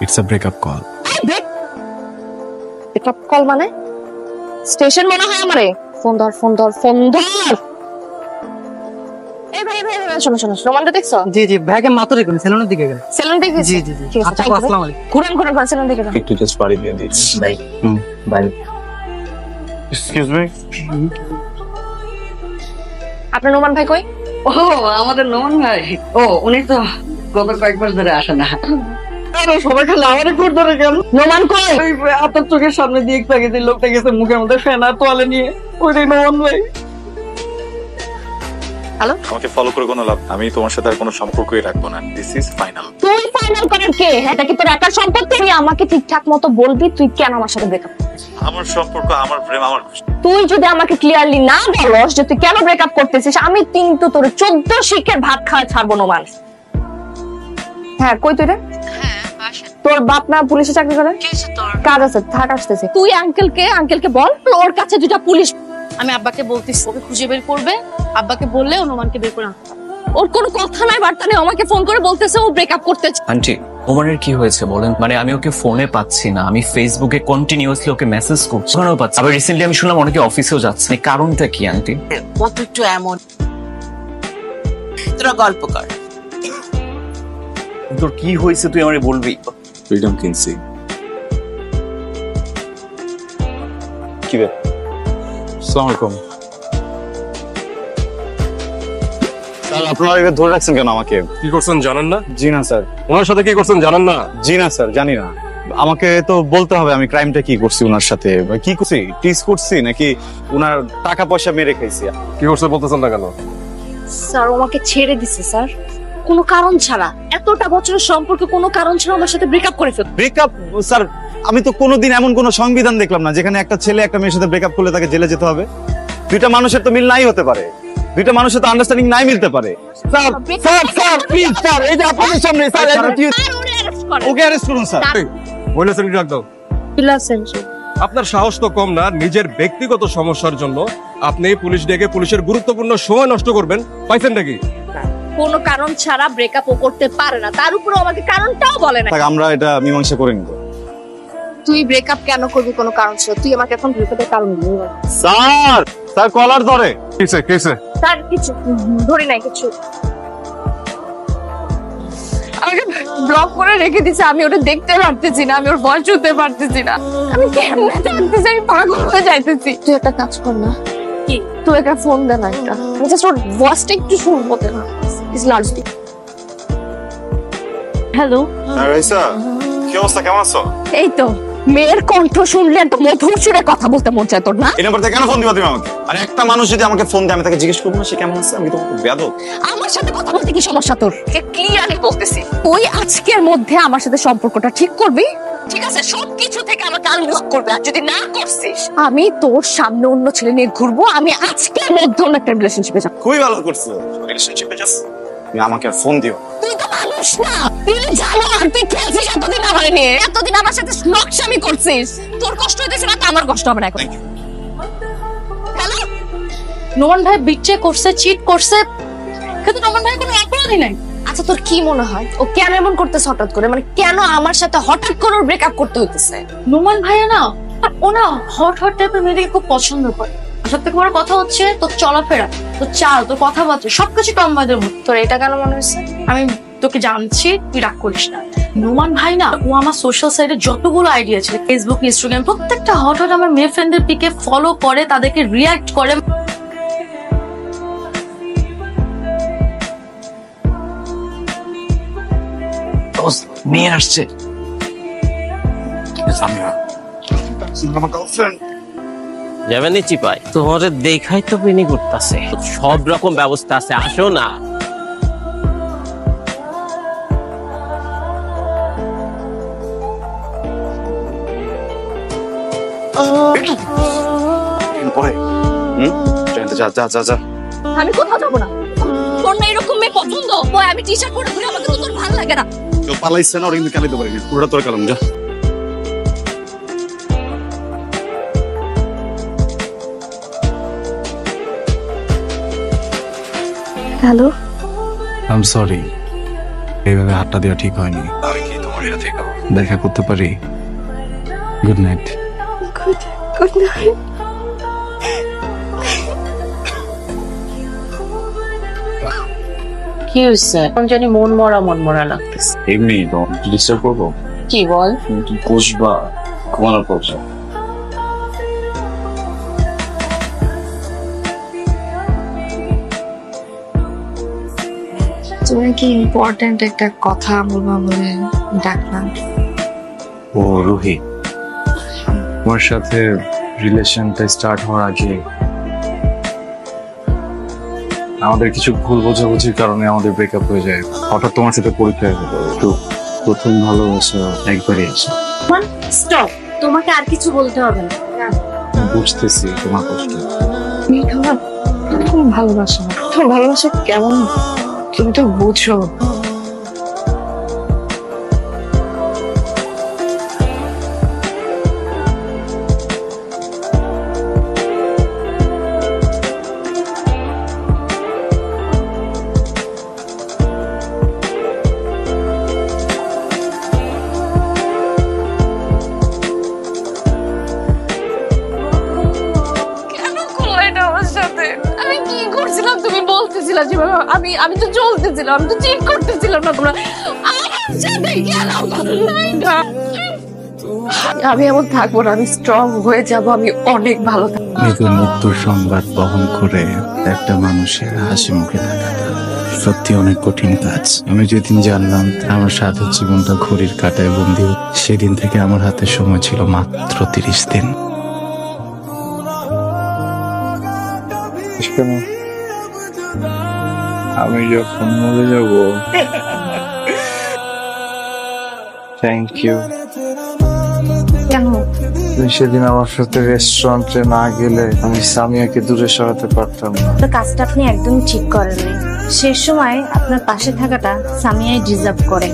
It's a breakup call. Breakup call মানে? Station মনে হয় আমারে। ফোন ধর ফোন ধর ফোন ধর। এই ভাই ভাই ভাই শোনো শোনো, রোমানটা দেখছো? জি জি, ভাইকে মাত্র দেখুন সেলুনের দিকে গেলেন। সেলুন থেকে? জি জি জি। ঠিক আছে, আচ্ছা, আসসালামু আলাইকুম। ঘুরেন ঘুরেন সেলুন থেকে। একটু জাস্ট বাড়ি দিয়ে দিচ্ছি। Bye bye. এক্সকিউজ মি, আপনার নোমান ভাই কই? ও আমাদের নোমান ভাই, ও উনি তো গত কয়েক মাস ধরে আসে না। আরে সবাই খালি আমারে ঘুর ধরে গেল। নোমান কই? ওই আপনার চোখের সামনে দিয়ে একটু আগে যে লোকটা গেছে মুখের মধ্যে ফেনা তোয়ালে নিয়ে, ওইটাই নোমান ভাই। হ্যালো, আমাকে ফলো করে কোনো লাভ, আমি তোমার সাথে আর কোনো সম্পর্কই রাখবো না। This is final. তুই ফাইনাল করার কে? এটা কি তোর একার সম্পত্তি? তুই আমাকে ঠিকঠাক মতো বলবি তুই কেন আমার সাথে ব্রেকআপ? আমার সম্পর্ক, আমার প্রেম, আমার খুশি। তুই যদি আমাকে ক্লিয়ারলি না বলস যে তুই কেন ব্রেকআপ করতেছিস, আমি কিন্তু তোর 14 শিখের ভাত খাওয়া ছাড়বো নোমান। হ্যাঁ, কই তুই রে? তোর বাপ না পুলিশে চাকরি করে? কাজ আছে, থাক আসতেছে। তুই আঙ্কেলকে বল ওর কাছে দুটা পুলিশ। আমি আব্বাকে বলতেছি ওকে খুঁজে বের করবে, আব্বাকে বললে অনুমানকে বের করে আনতে হবে। ওর কোনো কথা নাই বার্তা নেই, আমাকে ফোন করে বলতেছে ও ব্রেকআপ করতে চায়। আন্টি, ওমানের কি হয়েছে বলেন? মানে আমি ওকে ফোনে পাচ্ছি না, আমি ফেসবুকে কন্টিনিউয়াসলি ওকে মেসেজ করছি, ওখানেও পাচ্ছি। আবার রিসেন্টলি আমি শুনলাম অনেকে অফিসেও যাচ্ছে। কারণটা কি আন্টি? কত একটু এমন, তোরা গল্প কর। তোর কি হয়েছে তুই আমারে বলবি? ফ্রিডম কিনছি। কি বে? আসসালামু আলাইকুম স্যার, আপনারা এবার ধরে রাখছেন কেন আমাকে? কি করছেন জানেন না? জি না স্যার। ওনার সাথে কি করছেন জানেন না? জি না স্যার, জানি না। আমাকে তো বলতে হবে আমি ক্রাইমটা কি করছি ওনার সাথে। কি করছি? টিজ করছি নাকি ওনার টাকা পয়সা মেরে খাইছি? কি করছে বলতেছেন না কেন? স্যার আমাকে ছেড়ে দিছে স্যার, কোনো কারণ ছাড়া। এতটা বছরের সম্পর্কে কোনো কারণ ছাড়া আমার সাথে ব্রেকআপ করে ফেল। ব্রেকআপ? স্যার, আমি তো কোনোদিন এমন কোনো সংবিধান দেখলাম না যেখানে একটা ছেলে একটা মেয়ের সাথে ব্রেকআপ করলে তাকে জেলে যেতে হবে। দুইটা মানুষের তো মিল নাই হতে পারে, দুইটা মানুষের তো আন্ডারস্ট্যান্ডিং নাই মিলতে পারে। Sir sir sir please sir, এই যে আপনাদের সামনে স্যার, ওকে অ্যারেস্ট করুন স্যার। বলে সেন্টার ডাক দাও। আপনার সাহস তো কম না, নিজের ব্যক্তিগত সমস্যার জন্য আপনি পুলিশ ডেকে পুলিশের গুরুত্বপূর্ণ সময় নষ্ট করবেন। পাইছেন নাকি? কোনো কারণ ছাড়া ব্রেকআপ ও করতে পারে না, তার উপরে আমাকে কারণটাও বলে না। আমরা এটা মীমাংসা করে নিব। তুই ব্রেকআপ কেন করবি কোনো কারণ ছিল? তুই আমাকে এখন ব্রেকআপের কারণ বল। স্যার স্যার কলার ধরে। কিসে কিসে? স্যার কিছু ধরি নাই, কিছু আমাকে ব্লক করে রেখে দিছে। আমি ওটা দেখতে পারতেছি না, আমি ওর ভয় শুনতে পারতেছি না। আমি কেমনে জানতেছি, আমি পাগল হয়ে যাইতেছি। তুই একটা কাজ কর না, কি? তুই একটা ফোন দে না, একটা আমি জাস্ট ওর ভয়েসটা একটু শুনবো না। Is largely. হ্যালো, রাইসা, কি অবস্থা, কেমন আছো? এই তো মেয়ের কণ্ঠ শুনলে তো মধুর সুরে কথা বলতে মন চায় তোর না? এই নাম্বার থেকে কেন ফোন দিবা তুমি আমাকে? আর একটা মানুষ যদি আমাকে ফোন দেয় আমি তাকে জিজ্ঞেস করবো না সে কেমন আছে? আমি তো বেয়াদব। আমার সাথে কথা বলতে কি সমস্যা তোর? ক্লিয়ারলি বলতেছি, তুই আজকের মধ্যে আমার সাথে সম্পর্কটা ঠিক করবি, ঠিক আছে? সবকিছু থেকে আমাকে আনব্লক করবে। আর যদি না করছিস, আমি তোর সামনে অন্য ছেলে নিয়ে ঘুরবো। আমি আজকের মধ্যে অন্য একটা রিলেশনশিপে যাবো। খুবই ভালো করছো, রিলেশনশিপে যাস। তুমি আমাকে আর ফোন দিও। তুই তো মানুষ না, তুই জানো আর তুই খেলছিস এতদিন আমার নিয়ে, এতদিন আমার সাথে নকশামি করছিস। তোর কষ্ট হইতেছে না তো আমার কষ্ট হবে না এখন। হ্যালো, নোমান ভাই বিট্রে করছে, চিট করছে, কিন্তু নোমান ভাই কোনো অপরাধই নাই। আচ্ছা তোর কি মনে হয় ও কেন এমন করতেছে হঠাৎ করে? মানে কেন আমার সাথে হঠাৎ করে ব্রেকআপ করতে হইতেছে? নোমান ভাইয়া না, ও না হট হট টাইপের মেয়েদেরকে খুব পছন্দ করে। সব থেকে বড় কথা হচ্ছে তোর চলাফেরা, তোর চাল, তোর কথাবার্তা সবকিছু টমবাদের মতো। তোর এটা কেন মনে হচ্ছে? আমি তোকে জানছি, তুই রাগ করিস না। নোমান ভাই না, ও আমার সোশ্যাল সাইটে যতগুলো আইডিয়া ছিল, ফেসবুক, ইনস্টাগ্রাম, প্রত্যেকটা হট হট আমার মেয়ে ফ্রেন্ডের পিকে ফলো করে, তাদেরকে রিয়াক্ট করে। মেয়ে আসছে। যাবেন চিপাই, তোমাদের দেখাই তো প্রেমী করতেছে, সব রকম ব্যবস্থা আছে, আসো না। যা যা যা যা। আমি কোথাও যাবো না। তোর না এরকম মেয়ে পছন্দ? ওই আমি টি শার্ট পরে ঘুরে, আমাকে তো তোর ভালো লাগে না। কেউ পালাইছে না, ওরা কিন্তু কালাইতে পারিনি, পুরোটা তোর কালাম। যা। হ্যালো, আই এম সরি, এইভাবে হাতটা দেওয়া ঠিক হয়নি। আমি কি তোমার ভালো থেকো, দেখা করতে পারি। Good night. Good night. কি হয়েছে? এখন জানি মন মরা লাগতেছে। এমনি ডিস্টার্ব করবো? কি বল? তুমি বসবা, ঘুমানোর পর তুমি কি ইম্পর্টেন্ট একটা কথা বলবা বলে ডাকলাম? ও রুহি, তোমার সাথে রিলেশনটা স্টার্ট হওয়ার আগে আমাদের কিছু ভুল বোঝাবুঝির কারণে আমাদের ব্রেকআপ হয়ে যায়। হঠাৎ তোমার সাথে পরিচয় হলো, তো প্রথম ভালোবাসা একবারই আছে। স্টপ, তোমাকে আর কিছু বলতে হবে না। বুঝতেছি তোমার কষ্ট। খুব ভালোবাসা, তোমার ভালোবাসা কেমন তুমি তো বুঝো। আমি কি করছিলাম তুমি বলতেছিলা যেভাবে আমি তো চলতেছিলাম, আমি তো চিট করতেছিলাম না। তোমরা আমি এমন থাকবো না, আমি স্ট্রং হয়ে যাব, আমি অনেক ভালো থাকবো। মৃত্যুর সংবাদ বহন করে একটা মানুষের হাসি মুখে থাকাটা সত্যি অনেক কঠিন কাজ। আমি যেদিন জানলাম আমার সাথে জীবনটা ঘড়ির কাঁটায় বন্দী, সেদিন থেকে আমার হাতে সময় ছিল মাত্র 30 দিন। আমি যখন মরে যাব, থ্যাংক ইউ। কেন? সেদিন আমার সাথে রেস্টুরেন্টে না গেলে আমি সামিয়াকে দূরে সরাতে পারতাম না। তো কাজটা আপনি একদম ঠিক করেননি। শেষ সময় আপনার পাশে থাকাটা সামিয়াই ডিজার্ভ করে।